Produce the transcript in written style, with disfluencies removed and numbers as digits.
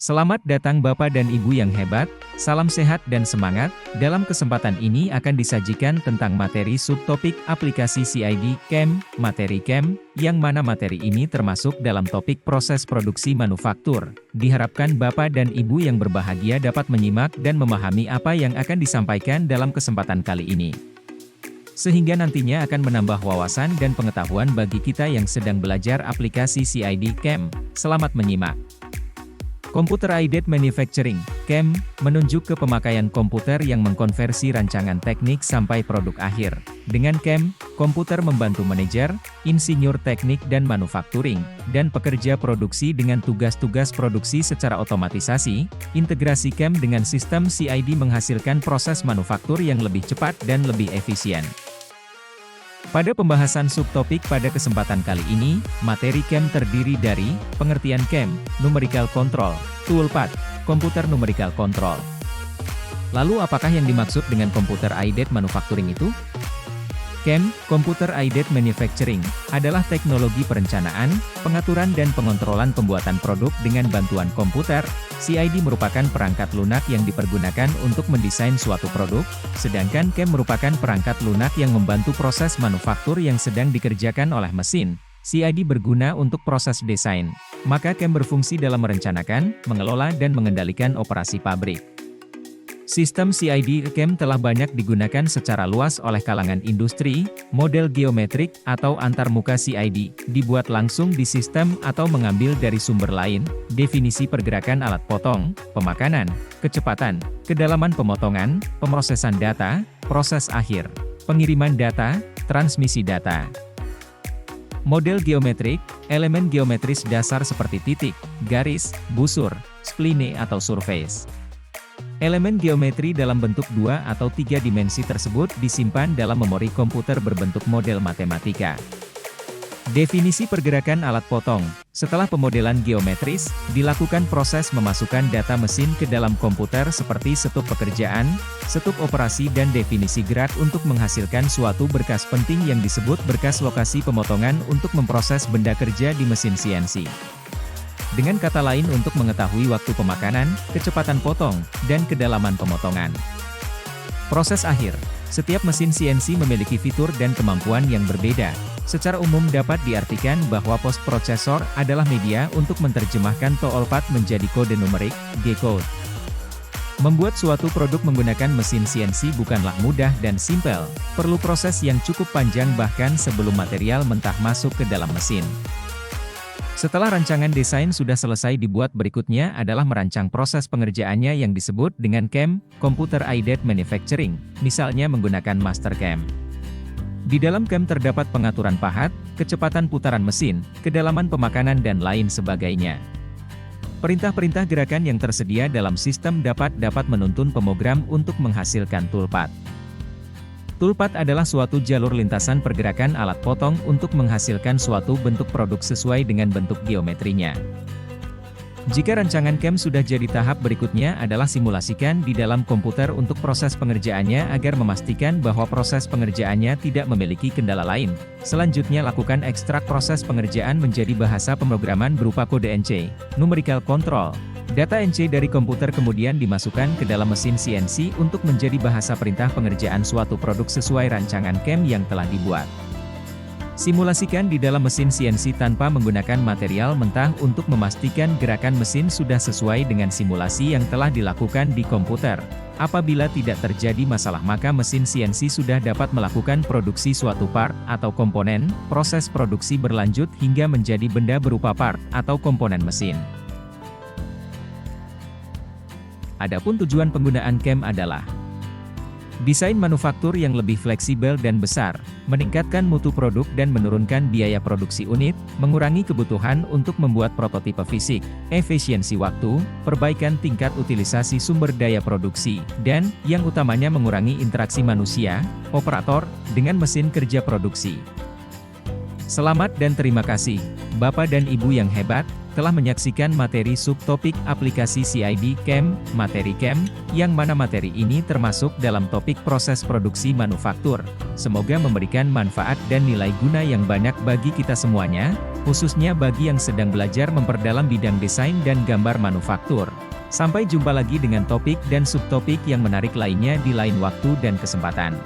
Selamat datang Bapak dan Ibu yang hebat, salam sehat dan semangat. Dalam kesempatan ini akan disajikan tentang materi subtopik aplikasi CID CAM, materi CAM, yang mana materi ini termasuk dalam topik proses produksi manufaktur. Diharapkan Bapak dan Ibu yang berbahagia dapat menyimak dan memahami apa yang akan disampaikan dalam kesempatan kali ini. Sehingga nantinya akan menambah wawasan dan pengetahuan bagi kita yang sedang belajar aplikasi CID CAM. Selamat menyimak. Computer Aided Manufacturing, CAM, menunjuk ke pemakaian komputer yang mengkonversi rancangan teknik sampai produk akhir. Dengan CAM, komputer membantu manajer, insinyur teknik dan manufacturing, dan pekerja produksi dengan tugas-tugas produksi secara otomatisasi. Integrasi CAM dengan sistem CID menghasilkan proses manufaktur yang lebih cepat dan lebih efisien. Pada pembahasan subtopik pada kesempatan kali ini, materi CAM terdiri dari pengertian CAM, numerical control, toolpath, komputer numerical control. Lalu apakah yang dimaksud dengan computer aided manufacturing itu? CAM, Computer Aided Manufacturing, adalah teknologi perencanaan, pengaturan dan pengontrolan pembuatan produk dengan bantuan komputer. CID merupakan perangkat lunak yang dipergunakan untuk mendesain suatu produk, sedangkan CAM merupakan perangkat lunak yang membantu proses manufaktur yang sedang dikerjakan oleh mesin. CID berguna untuk proses desain, maka CAM berfungsi dalam merencanakan, mengelola dan mengendalikan operasi pabrik. Sistem CID CAM telah banyak digunakan secara luas oleh kalangan industri. Model geometrik atau antarmuka CID dibuat langsung di sistem atau mengambil dari sumber lain. Definisi pergerakan alat potong, pemakanan, kecepatan, kedalaman pemotongan, pemrosesan data, proses akhir, pengiriman data, transmisi data. Model geometrik, elemen geometris dasar seperti titik, garis, busur, spline atau surface. Elemen geometri dalam bentuk 2 atau 3 dimensi tersebut disimpan dalam memori komputer berbentuk model matematika. Definisi pergerakan alat potong. Setelah pemodelan geometris, dilakukan proses memasukkan data mesin ke dalam komputer seperti setup pekerjaan, setup operasi dan definisi gerak untuk menghasilkan suatu berkas penting yang disebut berkas lokasi pemotongan untuk memproses benda kerja di mesin CNC. Dengan kata lain untuk mengetahui waktu pemakanan, kecepatan potong, dan kedalaman pemotongan. Proses akhir. Setiap mesin CNC memiliki fitur dan kemampuan yang berbeda. Secara umum dapat diartikan bahwa post-processor adalah media untuk menerjemahkan toolpath menjadi kode numerik, G-code. Membuat suatu produk menggunakan mesin CNC bukanlah mudah dan simpel, perlu proses yang cukup panjang bahkan sebelum material mentah masuk ke dalam mesin. Setelah rancangan desain sudah selesai dibuat, berikutnya adalah merancang proses pengerjaannya yang disebut dengan CAM, Computer Aided Manufacturing, misalnya menggunakan Master CAM. Di dalam CAM terdapat pengaturan pahat, kecepatan putaran mesin, kedalaman pemakanan dan lain sebagainya. Perintah-perintah gerakan yang tersedia dalam sistem dapat menuntun pemrogram untuk menghasilkan toolpath. Toolpath adalah suatu jalur lintasan pergerakan alat potong untuk menghasilkan suatu bentuk produk sesuai dengan bentuk geometrinya. Jika rancangan CAM sudah jadi, tahap berikutnya adalah simulasikan di dalam komputer untuk proses pengerjaannya agar memastikan bahwa proses pengerjaannya tidak memiliki kendala lain. Selanjutnya lakukan ekstrak proses pengerjaan menjadi bahasa pemrograman berupa kode NC, numerical control. Data NC dari komputer kemudian dimasukkan ke dalam mesin CNC untuk menjadi bahasa perintah pengerjaan suatu produk sesuai rancangan CAM yang telah dibuat. Simulasikan di dalam mesin CNC tanpa menggunakan material mentah untuk memastikan gerakan mesin sudah sesuai dengan simulasi yang telah dilakukan di komputer. Apabila tidak terjadi masalah, maka mesin CNC sudah dapat melakukan produksi suatu part atau komponen. Proses produksi berlanjut hingga menjadi benda berupa part atau komponen mesin. Adapun tujuan penggunaan CAM adalah desain manufaktur yang lebih fleksibel dan besar, meningkatkan mutu produk dan menurunkan biaya produksi unit, mengurangi kebutuhan untuk membuat prototipe fisik, efisiensi waktu, perbaikan tingkat utilisasi sumber daya produksi, dan, yang utamanya mengurangi interaksi manusia, operator, dengan mesin kerja produksi. Selamat dan terima kasih, Bapak dan Ibu yang hebat, telah menyaksikan materi subtopik aplikasi CID CAM, materi CAM, yang mana materi ini termasuk dalam topik proses produksi manufaktur. Semoga memberikan manfaat dan nilai guna yang banyak bagi kita semuanya. khususnya bagi yang sedang belajar memperdalam bidang desain dan gambar manufaktur. Sampai jumpa lagi dengan topik dan subtopik yang menarik lainnya di lain waktu dan kesempatan.